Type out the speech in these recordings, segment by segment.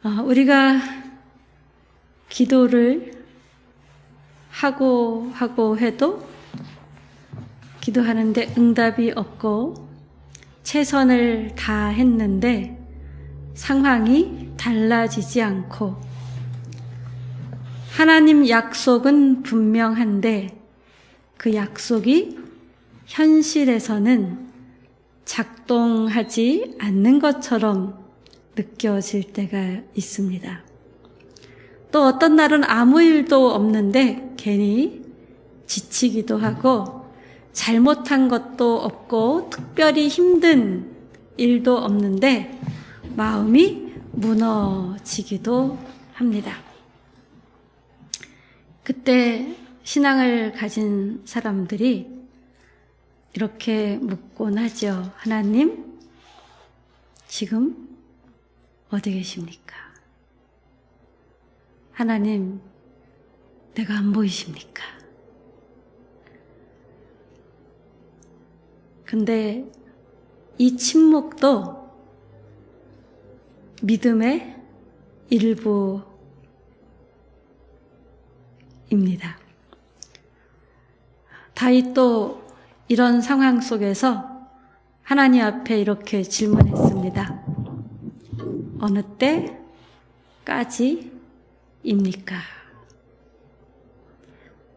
우리가 기도를 하고 해도 기도하는데 응답이 없고 최선을 다했는데 상황이 달라지지 않고 하나님 약속은 분명한데 그 약속이 현실에서는 작동하지 않는 것처럼 느껴질 때가 있습니다. 또 어떤 날은 아무 일도 없는데 괜히 지치기도 하고 잘못한 것도 없고 특별히 힘든 일도 없는데 마음이 무너지기도 합니다. 그때 신앙을 가진 사람들이 이렇게 묻곤 하죠. 하나님, 지금 어디 계십니까? 하나님, 내가 안 보이십니까? 근데 이 침묵도 믿음의 일부입니다. 다윗도 이런 상황 속에서 하나님 앞에 이렇게 질문했습니다. 어느 때까지입니까?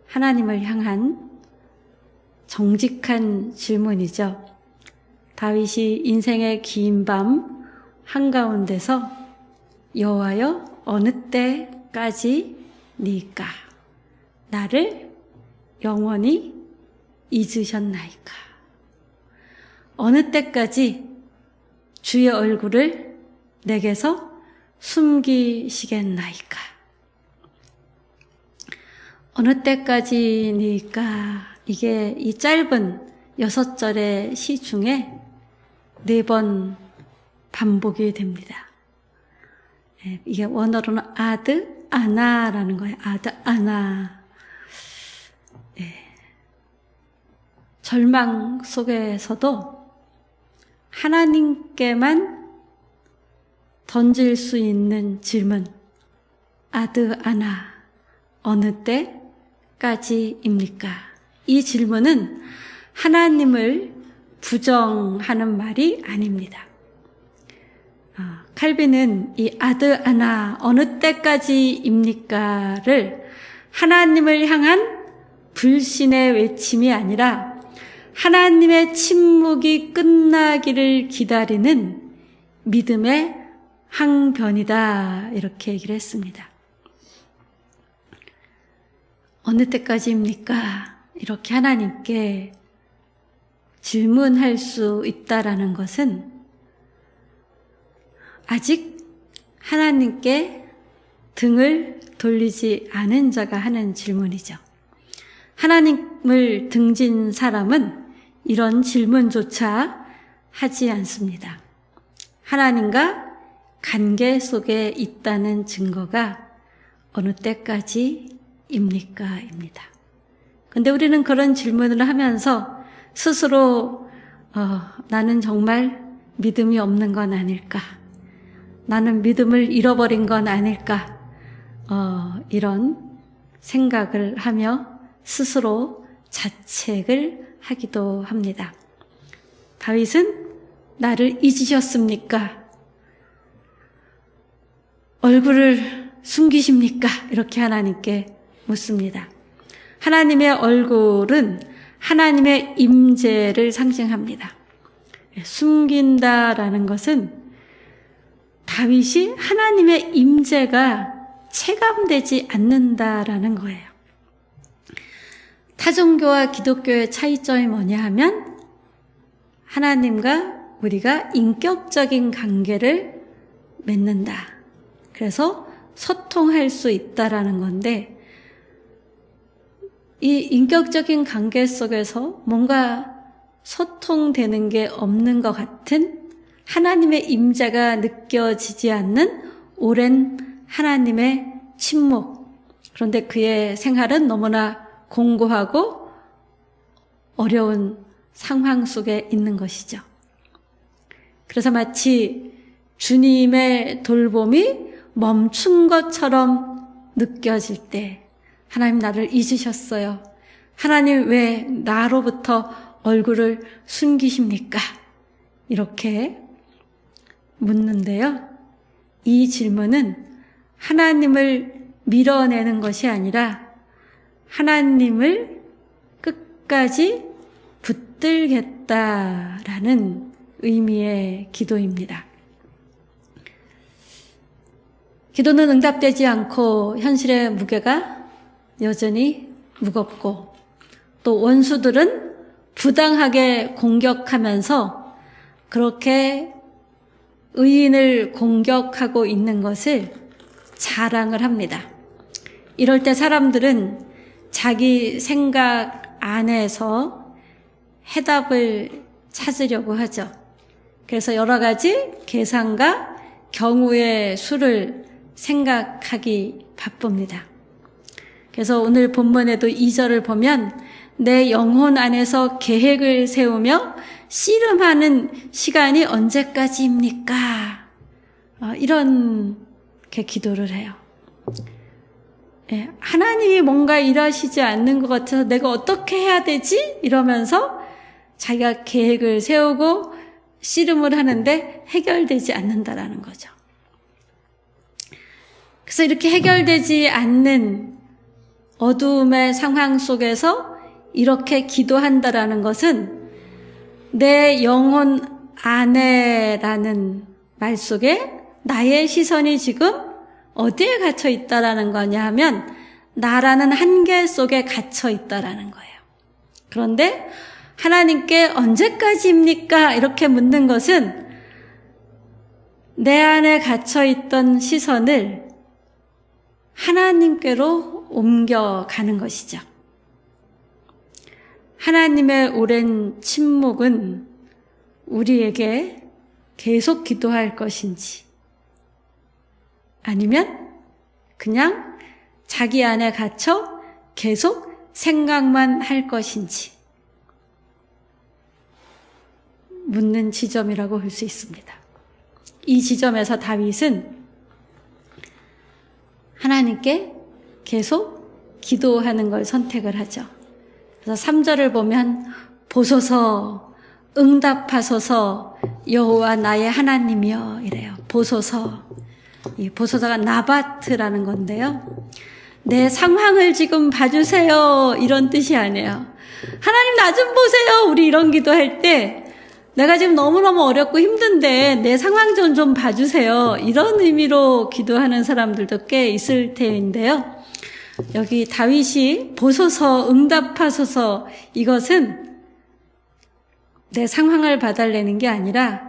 하나님을 향한 정직한 질문이죠. 다윗이 인생의 긴 밤 한가운데서 여호와여 어느 때까지니까? 나를 영원히 잊으셨나이까? 어느 때까지 주의 얼굴을 내게서 숨기시겠나이까? 어느 때까지니까? 이게 이 짧은 6절의 시 중에 4번 반복이 됩니다. 이게 원어로는 아드 아나라는 거예요. 아드 아나. 절망 속에서도 하나님께만 던질 수 있는 질문. 아드 아나. 어느 때까지입니까? 이 질문은 하나님을 부정하는 말이 아닙니다. 칼빈은 이 아드 아나 어느 때까지입니까를 하나님을 향한 불신의 외침이 아니라 하나님의 침묵이 끝나기를 기다리는 믿음의 항변이다 이렇게 얘기를 했습니다. 어느 때까지입니까? 이렇게 하나님께 질문할 수 있다라는 것은 아직 하나님께 등을 돌리지 않은 자가 하는 질문이죠. 하나님을 등진 사람은 이런 질문조차 하지 않습니다. 하나님과 관계 속에 있다는 증거가 어느 때까지입니까? 입니다. 근데 우리는 그런 질문을 하면서 스스로 나는 정말 믿음이 없는 건 아닐까? 나는 믿음을 잃어버린 건 아닐까? 이런 생각을 하며 스스로 자책을 하기도 합니다. 다윗은 나를 잊으셨습니까? 얼굴을 숨기십니까? 이렇게 하나님께 묻습니다. 하나님의 얼굴은 하나님의 임재를 상징합니다. 숨긴다라는 것은 다윗이 하나님의 임재가 체감되지 않는다라는 거예요. 타종교와 기독교의 차이점이 뭐냐 하면 하나님과 우리가 인격적인 관계를 맺는다. 그래서 소통할 수 있다라는 건데 이 인격적인 관계 속에서 뭔가 소통되는 게 없는 것 같은 하나님의 임재가 느껴지지 않는 오랜 하나님의 침묵. 그런데 그의 생활은 너무나 공고하고 어려운 상황 속에 있는 것이죠. 그래서 마치 주님의 돌봄이 멈춘 것처럼 느껴질 때 하나님 나를 잊으셨어요. 하나님 왜 나로부터 얼굴을 숨기십니까? 이렇게 묻는데요. 이 질문은 하나님을 밀어내는 것이 아니라 하나님을 끝까지 붙들겠다라는 의미의 기도입니다. 기도는 응답되지 않고 현실의 무게가 여전히 무겁고 또 원수들은 부당하게 공격하면서 그렇게 의인을 공격하고 있는 것을 자랑을 합니다. 이럴 때 사람들은 자기 생각 안에서 해답을 찾으려고 하죠. 그래서 여러 가지 계산과 경우의 수를 생각하기 바쁩니다. 그래서 오늘 본문에도 2절을 보면 내 영혼 안에서 계획을 세우며 씨름하는 시간이 언제까지입니까? 이렇게 기도를 해요. 하나님이 뭔가 일하시지 않는 것 같아서 내가 어떻게 해야 되지? 이러면서 자기가 계획을 세우고 씨름을 하는데 해결되지 않는다라는 거죠. 그래서 이렇게 해결되지 않는 어두움의 상황 속에서 이렇게 기도한다라는 것은 내 영혼 안에라는 말 속에 나의 시선이 지금 어디에 갇혀 있다라는 거냐 하면 나라는 한계 속에 갇혀 있다라는 거예요. 그런데 하나님께 언제까지입니까? 이렇게 묻는 것은 내 안에 갇혀 있던 시선을 하나님께로 옮겨가는 것이죠. 하나님의 오랜 침묵은 우리에게 계속 기도할 것인지 아니면 그냥 자기 안에 갇혀 계속 생각만 할 것인지 묻는 지점이라고 볼 수 있습니다. 이 지점에서 다윗은 하나님께 계속 기도하는 걸 선택을 하죠. 그래서 3절을 보면 보소서 응답하소서 여호와 나의 하나님이여 이래요. 보소서. 이 보소서가 나바트라는 건데요. 내 상황을 지금 봐주세요 이런 뜻이 아니에요. 하나님 나 좀 보세요. 우리 이런 기도할 때 내가 지금 너무너무 어렵고 힘든데 내 상황 좀 봐주세요. 이런 의미로 기도하는 사람들도 꽤 있을 테인데요. 여기 다윗이 보소서 응답하소서 이것은 내 상황을 봐달라는 게 아니라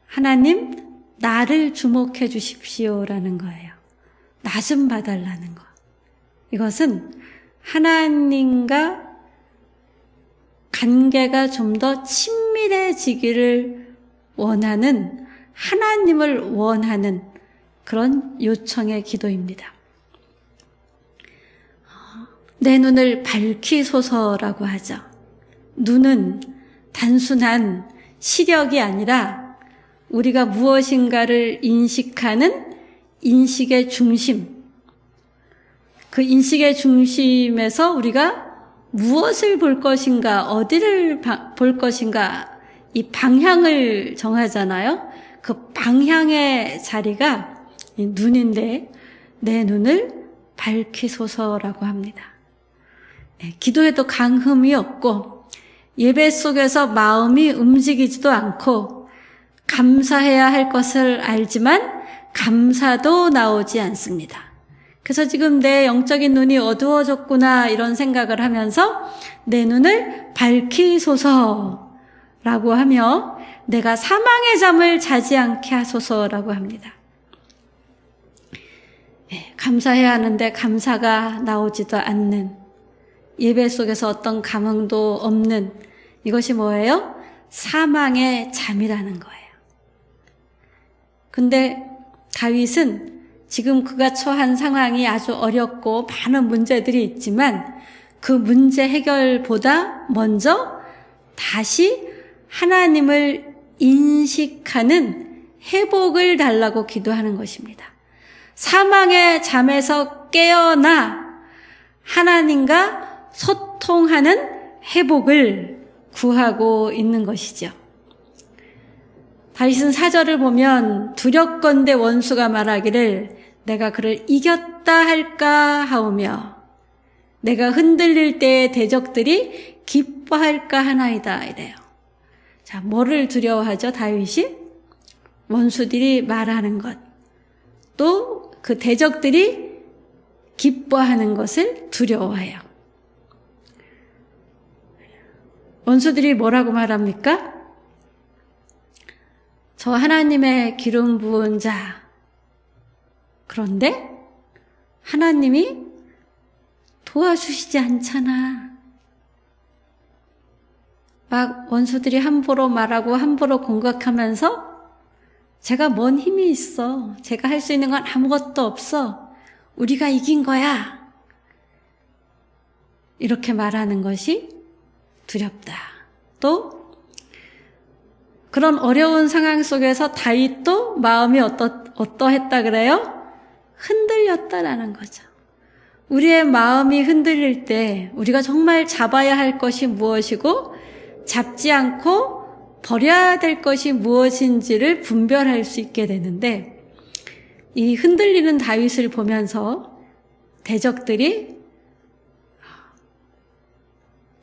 하나님 나를 주목해 주십시오라는 거예요. 나 좀 봐달라는 거. 이것은 하나님과 관계가 좀 더 친밀해지기를 원하는 하나님을 원하는 그런 요청의 기도입니다. 내 눈을 밝히소서라고 하죠. 눈은 단순한 시력이 아니라 우리가 무엇인가를 인식하는 인식의 중심, 그 인식의 중심에서 우리가 무엇을 볼 것인가, 어디를 볼 것인가, 이 방향을 정하잖아요. 그 방향의 자리가 이 눈인데 내 눈을 밝히소서라고 합니다. 기도에도 강흠이 없고 예배 속에서 마음이 움직이지도 않고 감사해야 할 것을 알지만 감사도 나오지 않습니다. 그래서 지금 내 영적인 눈이 어두워졌구나 이런 생각을 하면서 내 눈을 밝히소서라고 하며 내가 사망의 잠을 자지 않게 하소서라고 합니다. 감사해야 하는데 감사가 나오지도 않는 예배 속에서 어떤 감흥도 없는 이것이 뭐예요? 사망의 잠이라는 거예요. 근데 다윗은 지금 그가 처한 상황이 아주 어렵고 많은 문제들이 있지만 그 문제 해결보다 먼저 다시 하나님을 인식하는 회복을 달라고 기도하는 것입니다. 사망의 잠에서 깨어나 하나님과 소통하는 회복을 구하고 있는 것이죠. 다윗은 4절을 보면 두렵건대 원수가 말하기를 내가 그를 이겼다 할까 하오며 내가 흔들릴 때의 대적들이 기뻐할까 하나이다 이래요. 자, 뭐를 두려워하죠, 다윗이? 원수들이 말하는 것, 또 그 대적들이 기뻐하는 것을 두려워해요. 원수들이 뭐라고 말합니까? 저 하나님의 기름 부은 자. 그런데 하나님이 도와주시지 않잖아. 막 원수들이 함부로 말하고 함부로 공격하면서 제가 뭔 힘이 있어. 제가 할 수 있는 건 아무것도 없어. 우리가 이긴 거야. 이렇게 말하는 것이 두렵다. 또 그런 어려운 상황 속에서 다윗도 마음이 어떠했다 그래요? 흔들렸다라는 거죠. 우리의 마음이 흔들릴 때 우리가 정말 잡아야 할 것이 무엇이고 잡지 않고 버려야 될 것이 무엇인지를 분별할 수 있게 되는데, 이 흔들리는 다윗을 보면서 대적들이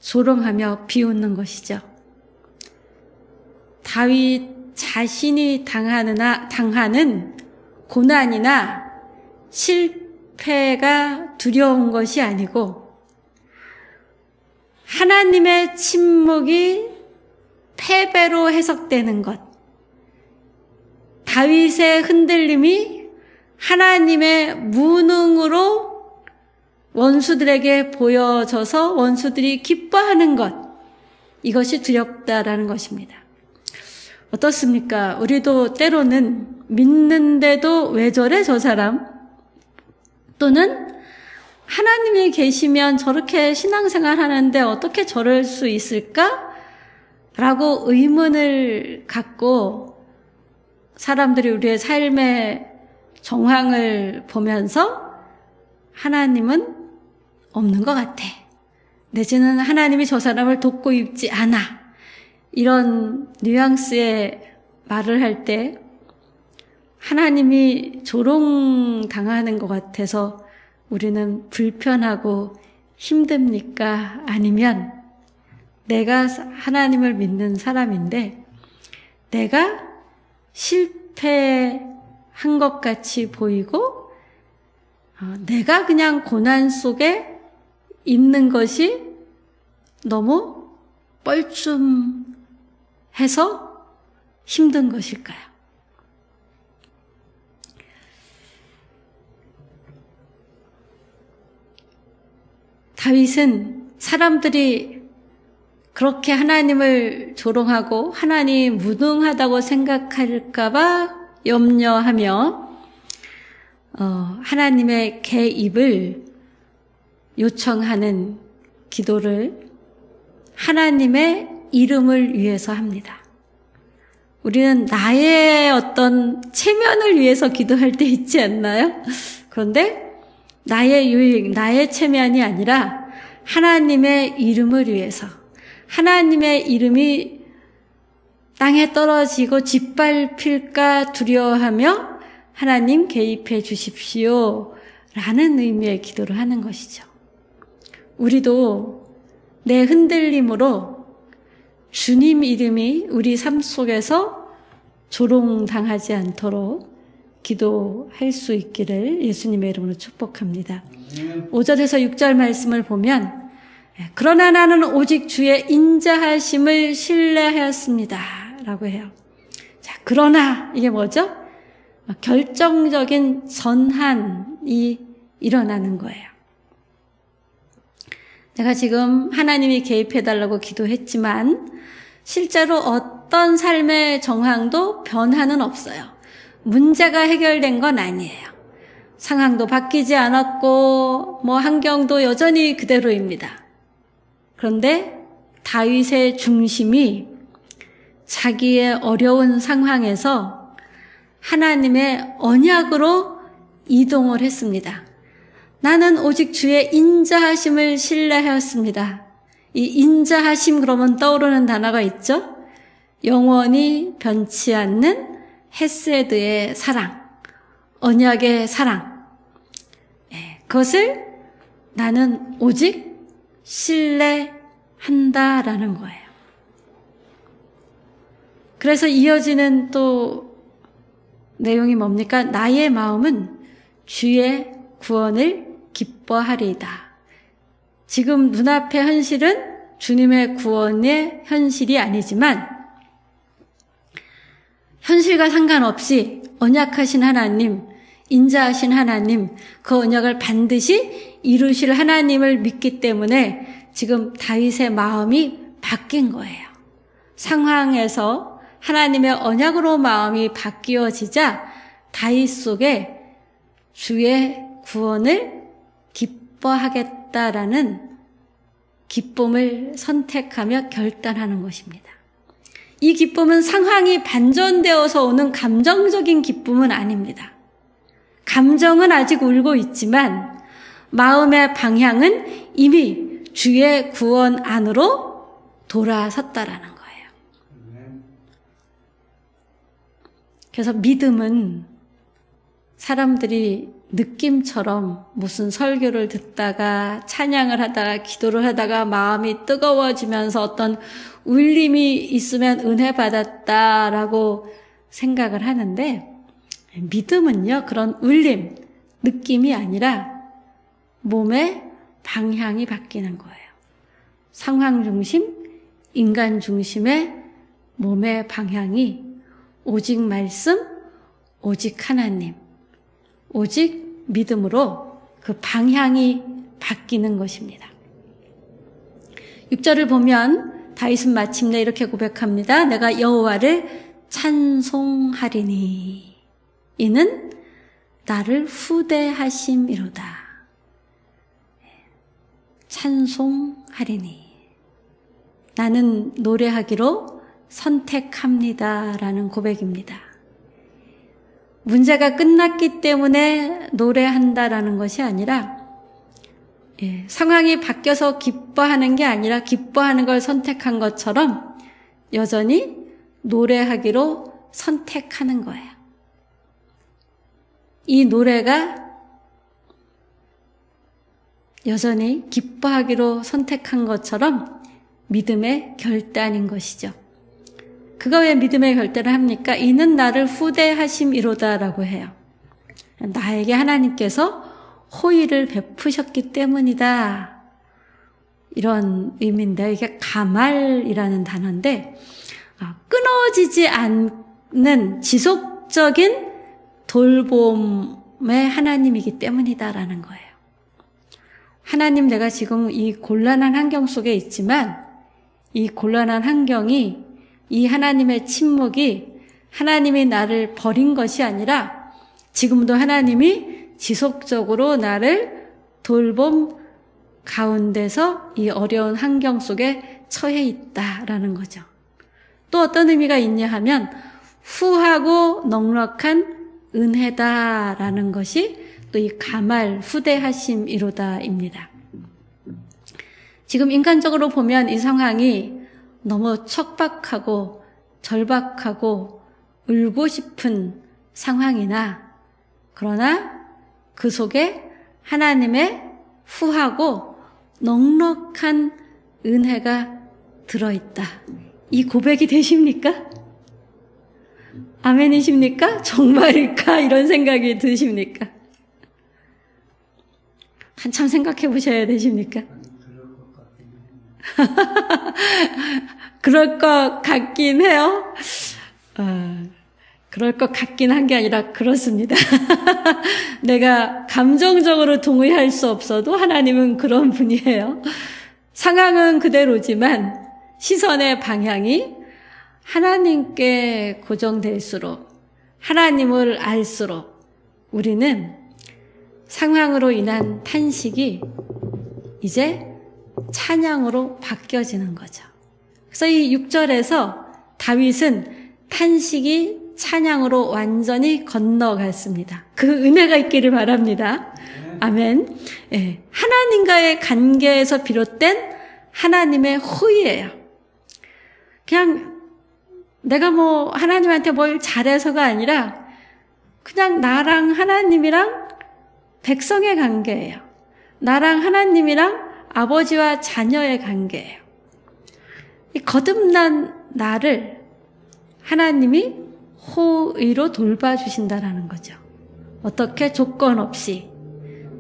조롱하며 비웃는 것이죠. 다윗 자신이 당하는 고난이나 실패가 두려운 것이 아니고 하나님의 침묵이 패배로 해석되는 것, 다윗의 흔들림이 하나님의 무능으로 원수들에게 보여져서 원수들이 기뻐하는 것, 이것이 두렵다라는 것입니다. 어떻습니까? 우리도 때로는 믿는데도 왜 저래 저 사람? 또는 하나님이 계시면 저렇게 신앙생활 하는데 어떻게 저럴 수 있을까? 라고 의문을 갖고 사람들이 우리의 삶의 정황을 보면서 하나님은 없는 것 같아. 내지는 하나님이 저 사람을 돕고 있지 않아. 이런 뉘앙스의 말을 할 때 하나님이 조롱당하는 것 같아서 우리는 불편하고 힘듭니까? 아니면 내가 하나님을 믿는 사람인데 내가 실패한 것 같이 보이고 내가 그냥 고난 속에 있는 것이 너무 뻘쭘해서 힘든 것일까요? 다윗은 사람들이 그렇게 하나님을 조롱하고 하나님 무능하다고 생각할까봐 염려하며 하나님의 개입을 요청하는 기도를 하나님의 이름을 위해서 합니다. 우리는 나의 어떤 체면을 위해서 기도할 때 있지 않나요? 그런데 나의 유익, 나의 체면이 아니라 하나님의 이름을 위해서, 하나님의 이름이 땅에 떨어지고 짓밟힐까 두려워하며 하나님 개입해 주십시오 라는 의미의 기도를 하는 것이죠. 우리도 내 흔들림으로 주님 이름이 우리 삶 속에서 조롱당하지 않도록 기도할 수 있기를 예수님의 이름으로 축복합니다. 5절에서 6절 말씀을 보면 그러나 나는 오직 주의 인자하심을 신뢰하였습니다 라고 해요. 자, 그러나 이게 뭐죠? 결정적인 전환이 일어나는 거예요. 내가 지금 하나님이 개입해달라고 기도했지만 실제로 어떤 삶의 정황도 변화는 없어요. 문제가 해결된 건 아니에요. 상황도 바뀌지 않았고 환경도 여전히 그대로입니다. 그런데 다윗의 중심이 자기의 어려운 상황에서 하나님의 언약으로 이동을 했습니다. 나는 오직 주의 인자하심을 신뢰하였습니다. 이 인자하심 그러면 떠오르는 단어가 있죠? 영원히 변치 않는 헤세드의 사랑, 언약의 사랑. 그것을 나는 오직 신뢰한다라는 거예요. 그래서 이어지는 또 내용이 뭡니까? 나의 마음은 주의 구원을 기뻐하리이다. 지금 눈앞의 현실은 주님의 구원의 현실이 아니지만 현실과 상관없이 언약하신 하나님, 인자하신 하나님, 그 언약을 반드시 이루실 하나님을 믿기 때문에 지금 다윗의 마음이 바뀐 거예요. 상황에서 하나님의 언약으로 마음이 바뀌어지자 다윗 속에 주의 구원을 기뻐하겠다라는 기쁨을 선택하며 결단하는 것입니다. 이 기쁨은 상황이 반전되어서 오는 감정적인 기쁨은 아닙니다. 감정은 아직 울고 있지만 마음의 방향은 이미 주의 구원 안으로 돌아섰다라는 거예요. 그래서 믿음은 사람들이 느낌처럼 무슨 설교를 듣다가 찬양을 하다가 기도를 하다가 마음이 뜨거워지면서 어떤 울림이 있으면 은혜 받았다라고 생각을 하는데 믿음은요 그런 울림, 느낌이 아니라 몸의 방향이 바뀌는 거예요. 상황 중심, 인간 중심의 몸의 방향이 오직 말씀, 오직 하나님, 오직 믿음으로 그 방향이 바뀌는 것입니다. 6절을 보면 다윗은 마침내 이렇게 고백합니다. 내가 여호와를 찬송하리니 이는 나를 후대하심이로다. 찬송하리니 나는 노래하기로 선택합니다라는 고백입니다. 문제가 끝났기 때문에 노래한다라는 것이 아니라 상황이 바뀌어서 기뻐하는 게 아니라 기뻐하는 걸 선택한 것처럼 여전히 노래하기로 선택하는 거예요. 이 노래가 여전히 기뻐하기로 선택한 것처럼 믿음의 결단인 것이죠. 그가 왜 믿음의 결단을 합니까? 이는 나를 후대하심이로다라고 해요. 나에게 하나님께서 호의를 베푸셨기 때문이다. 이런 의미인데 이게 가말이라는 단어인데 끊어지지 않는 지속적인 돌봄의 하나님이기 때문이다라는 거예요. 하나님, 내가 지금 이 곤란한 환경 속에 있지만 이 곤란한 환경이 이 하나님의 침묵이 하나님이 나를 버린 것이 아니라 지금도 하나님이 지속적으로 나를 돌봄 가운데서 이 어려운 환경 속에 처해 있다라는 거죠. 또 어떤 의미가 있냐 하면 후하고 넉넉한 은혜다라는 것이 또 이 가말 후대하심이로다입니다. 지금 인간적으로 보면 이 상황이 너무 척박하고 절박하고 울고 싶은 상황이나 그러나 그 속에 하나님의 후하고 넉넉한 은혜가 들어있다. 이 고백이 되십니까? 아멘이십니까? 정말일까? 이런 생각이 드십니까? 한참 생각해 보셔야 되십니까? 그럴 것 같긴 해요. 그럴 것 같긴 한 게 아니라 그렇습니다. 내가 감정적으로 동의할 수 없어도 하나님은 그런 분이에요. 상황은 그대로지만 시선의 방향이 하나님께 고정될수록 하나님을 알수록 우리는 상황으로 인한 탄식이 이제 찬양으로 바뀌어지는 거죠. 그래서 이 6절에서 다윗은 탄식이 찬양으로 완전히 건너갔습니다. 그 은혜가 있기를 바랍니다. 아멘. 예, 하나님과의 관계에서 비롯된 하나님의 호의예요. 그냥 내가 뭐 하나님한테 뭘 잘해서가 아니라 그냥 나랑 하나님이랑 백성의 관계예요. 나랑 하나님이랑 아버지와 자녀의 관계예요. 이 거듭난 나를 하나님이 호의로 돌봐주신다라는 거죠. 어떻게? 조건 없이.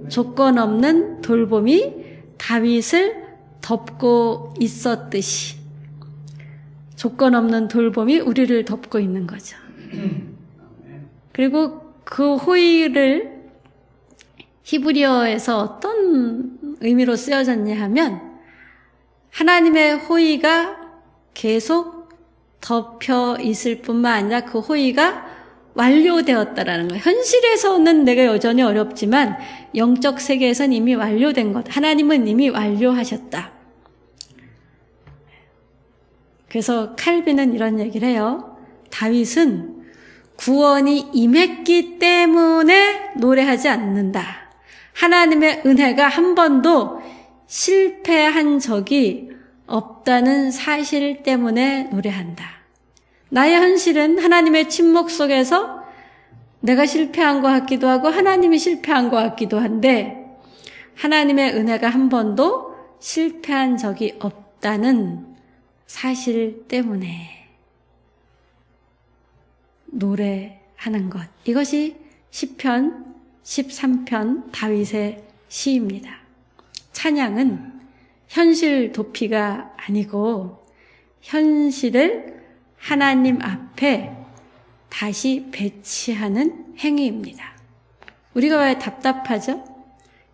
조건 없는 돌봄이 다윗을 덮고 있었듯이 조건 없는 돌봄이 우리를 덮고 있는 거죠. 그리고 그 호의를 히브리어에서 어떤 의미로 쓰여졌냐 하면 하나님의 호의가 계속 덮여 있을 뿐만 아니라 그 호의가 완료되었다라는 거예요. 현실에서는 내가 여전히 어렵지만 영적 세계에서는 이미 완료된 것. 하나님은 이미 완료하셨다. 그래서 칼빈은 이런 얘기를 해요. 다윗은 구원이 임했기 때문에 노래하지 않는다. 하나님의 은혜가 한 번도 실패한 적이 없다는 사실 때문에 노래한다. 나의 현실은 하나님의 침묵 속에서 내가 실패한 것 같기도 하고 하나님이 실패한 것 같기도 한데 하나님의 은혜가 한 번도 실패한 적이 없다는 사실 때문에 노래하는 것. 이것이 시편 13편 다윗의 시입니다. 찬양은 현실 도피가 아니고 현실을 하나님 앞에 다시 배치하는 행위입니다. 우리가 왜 답답하죠?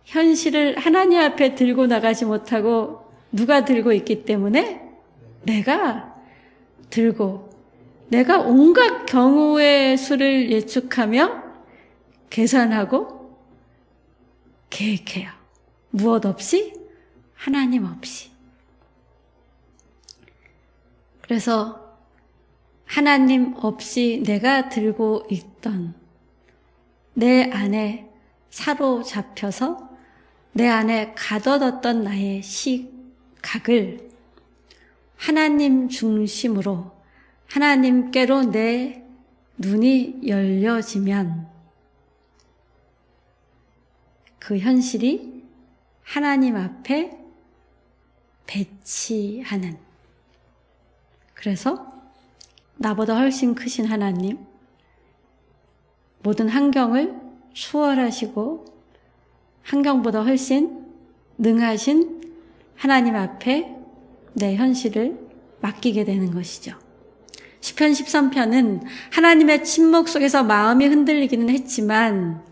현실을 하나님 앞에 들고 나가지 못하고 누가 들고 있기 때문에 내가 들고 내가 온갖 경우의 수를 예측하며 계산하고 계획해요. 무엇 없이? 하나님 없이. 그래서 하나님 없이 내가 들고 있던 내 안에 사로잡혀서 내 안에 가둬뒀던 나의 시각을 하나님 중심으로 하나님께로 내 눈이 열려지면 그 현실이 하나님 앞에 배치하는, 그래서 나보다 훨씬 크신 하나님, 모든 환경을 추월하시고 환경보다 훨씬 능하신 하나님 앞에 내 현실을 맡기게 되는 것이죠. 시편 13편은 하나님의 침묵 속에서 마음이 흔들리기는 했지만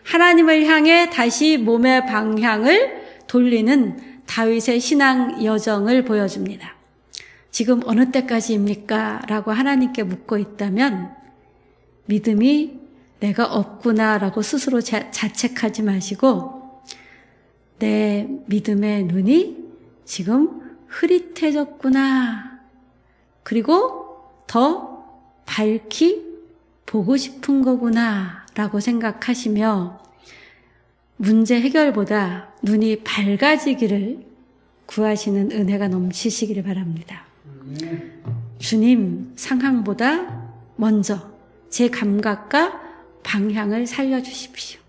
하나님을 향해 다시 몸의 방향을 돌리는 다윗의 신앙 여정을 보여줍니다. 지금 어느 때까지입니까? 라고 하나님께 묻고 있다면 믿음이 내가 없구나 라고 스스로 자책하지 마시고 내 믿음의 눈이 지금 흐릿해졌구나. 그리고 더 밝히 보고 싶은 거구나 라고 생각하시며 문제 해결보다 눈이 밝아지기를 구하시는 은혜가 넘치시기를 바랍니다. 주님 상황보다 먼저 제 감각과 방향을 살려주십시오.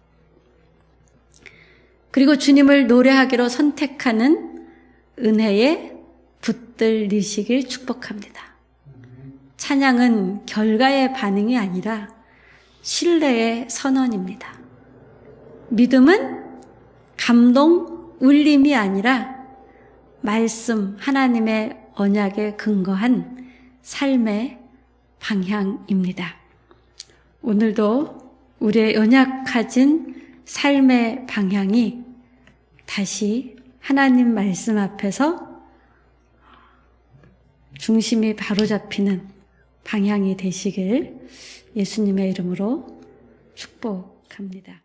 그리고 주님을 노래하기로 선택하는 은혜에 붙들리시길 축복합니다. 찬양은 결과의 반응이 아니라 신뢰의 선언입니다. 믿음은 감동, 울림이 아니라 말씀, 하나님의 언약에 근거한 삶의 방향입니다. 오늘도 우리의 연약해진 삶의 방향이 다시 하나님 말씀 앞에서 중심이 바로잡히는 방향이 되시길 예수님의 이름으로 축복합니다.